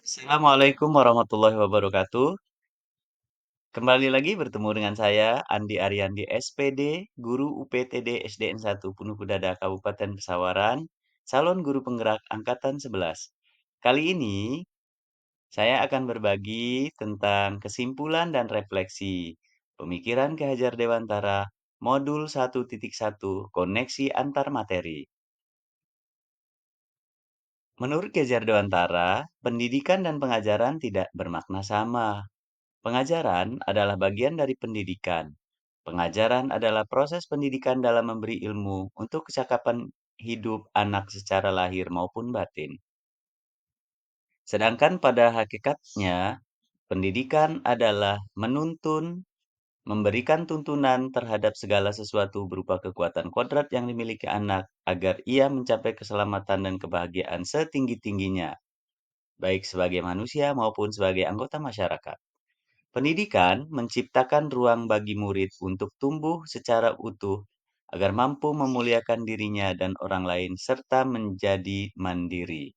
Assalamualaikum warahmatullahi wabarakatuh. Kembali lagi bertemu dengan saya, Andi Ariandi SPD, Guru UPTD SDN 1 Punuk Dada Kabupaten Pesawaran, calon guru penggerak Angkatan 11. Kali ini, saya akan berbagi tentang kesimpulan dan refleksi pemikiran Ki Hajar Dewantara Modul 1.1 Koneksi Antar Materi. Menurut Ki Hajar Dewantara, pendidikan dan pengajaran tidak bermakna sama. Pengajaran adalah bagian dari pendidikan. Pengajaran adalah proses pendidikan dalam memberi ilmu untuk kecakapan hidup anak secara lahir maupun batin. Sedangkan pada hakikatnya, pendidikan adalah menuntun, memberikan tuntunan terhadap segala sesuatu berupa kekuatan kodrat yang dimiliki anak agar ia mencapai keselamatan dan kebahagiaan setinggi-tingginya, baik sebagai manusia maupun sebagai anggota masyarakat. Pendidikan menciptakan ruang bagi murid untuk tumbuh secara utuh agar mampu memuliakan dirinya dan orang lain serta menjadi mandiri.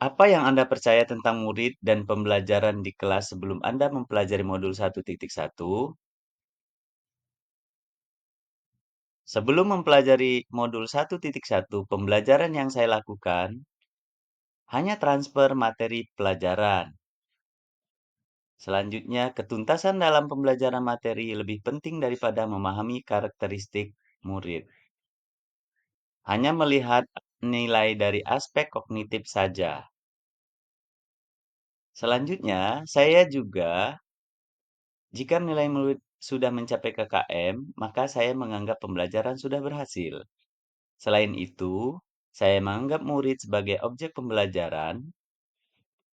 Apa yang Anda percaya tentang murid dan pembelajaran di kelas sebelum Anda mempelajari modul 1.1? Sebelum mempelajari modul 1.1, pembelajaran yang saya lakukan hanya transfer materi pelajaran. Selanjutnya, ketuntasan dalam pembelajaran materi lebih penting daripada memahami karakteristik murid. Hanya melihat nilai dari aspek kognitif saja. Selanjutnya, saya juga, jika nilai murid sudah mencapai KKM, maka saya menganggap pembelajaran sudah berhasil. Selain itu, saya menganggap murid sebagai objek pembelajaran.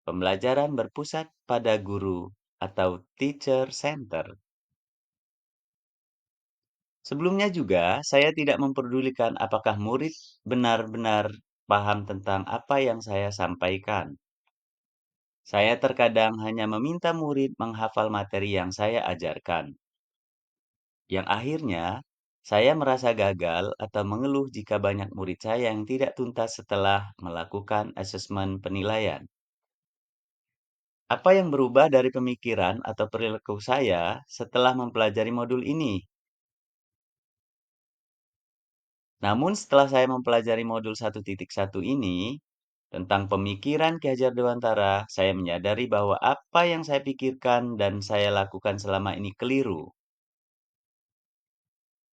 Pembelajaran berpusat pada guru atau teacher center. Sebelumnya juga, saya tidak memperdulikan apakah murid benar-benar paham tentang apa yang saya sampaikan. Saya terkadang hanya meminta murid menghafal materi yang saya ajarkan. Yang akhirnya, saya merasa gagal atau mengeluh jika banyak murid saya yang tidak tuntas setelah melakukan asesmen penilaian. Apa yang berubah dari pemikiran atau perilaku saya setelah mempelajari modul ini? Namun setelah saya mempelajari modul 1.1 ini, tentang pemikiran Ki Hajar Dewantara, saya menyadari bahwa apa yang saya pikirkan dan saya lakukan selama ini keliru.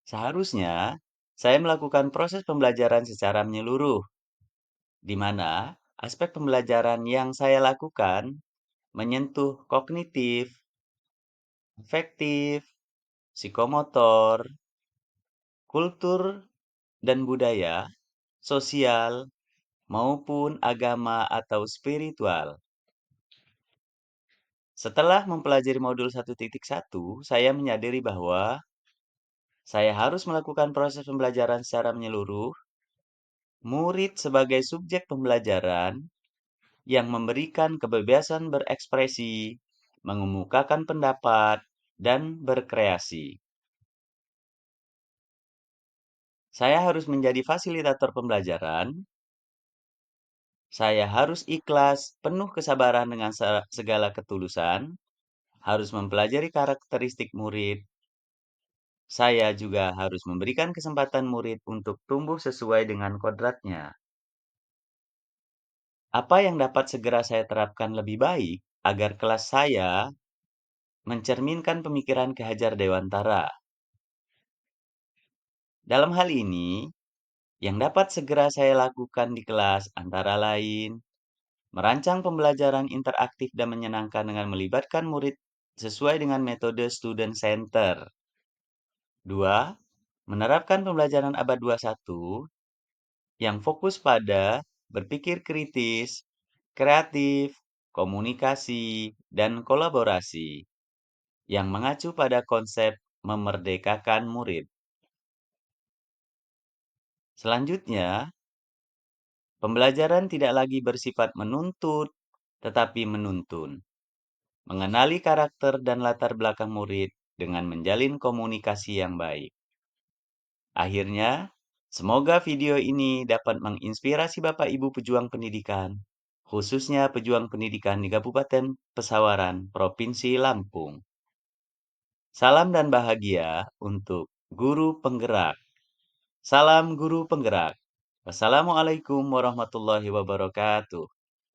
Seharusnya, saya melakukan proses pembelajaran secara menyeluruh, di mana aspek pembelajaran yang saya lakukan menyentuh kognitif, afektif, psikomotor, kultur dan budaya, sosial, maupun agama atau spiritual. Setelah mempelajari modul 1.1, saya menyadari bahwa saya harus melakukan proses pembelajaran secara menyeluruh, murid sebagai subjek pembelajaran yang memberikan kebebasan berekspresi, mengemukakan pendapat, dan berkreasi. Saya harus menjadi fasilitator pembelajaran. Saya harus ikhlas, penuh kesabaran dengan segala ketulusan, harus mempelajari karakteristik murid. Saya juga harus memberikan kesempatan murid untuk tumbuh sesuai dengan kodratnya. Apa yang dapat segera saya terapkan lebih baik agar kelas saya mencerminkan pemikiran Ki Hajar Dewantara? Dalam hal ini, yang dapat segera saya lakukan di kelas antara lain, merancang pembelajaran interaktif dan menyenangkan dengan melibatkan murid sesuai dengan metode student center. 2. Menerapkan pembelajaran abad 21 yang fokus pada berpikir kritis, kreatif, komunikasi, dan kolaborasi yang mengacu pada konsep memerdekakan murid. Selanjutnya, pembelajaran tidak lagi bersifat menuntut, tetapi menuntun. Mengenali karakter dan latar belakang murid dengan menjalin komunikasi yang baik. Akhirnya, semoga video ini dapat menginspirasi Bapak Ibu pejuang pendidikan khususnya pejuang pendidikan di Kabupaten Pesawaran, Provinsi Lampung. Salam dan bahagia untuk guru penggerak. Salam guru penggerak. Wassalamualaikum warahmatullahi wabarakatuh.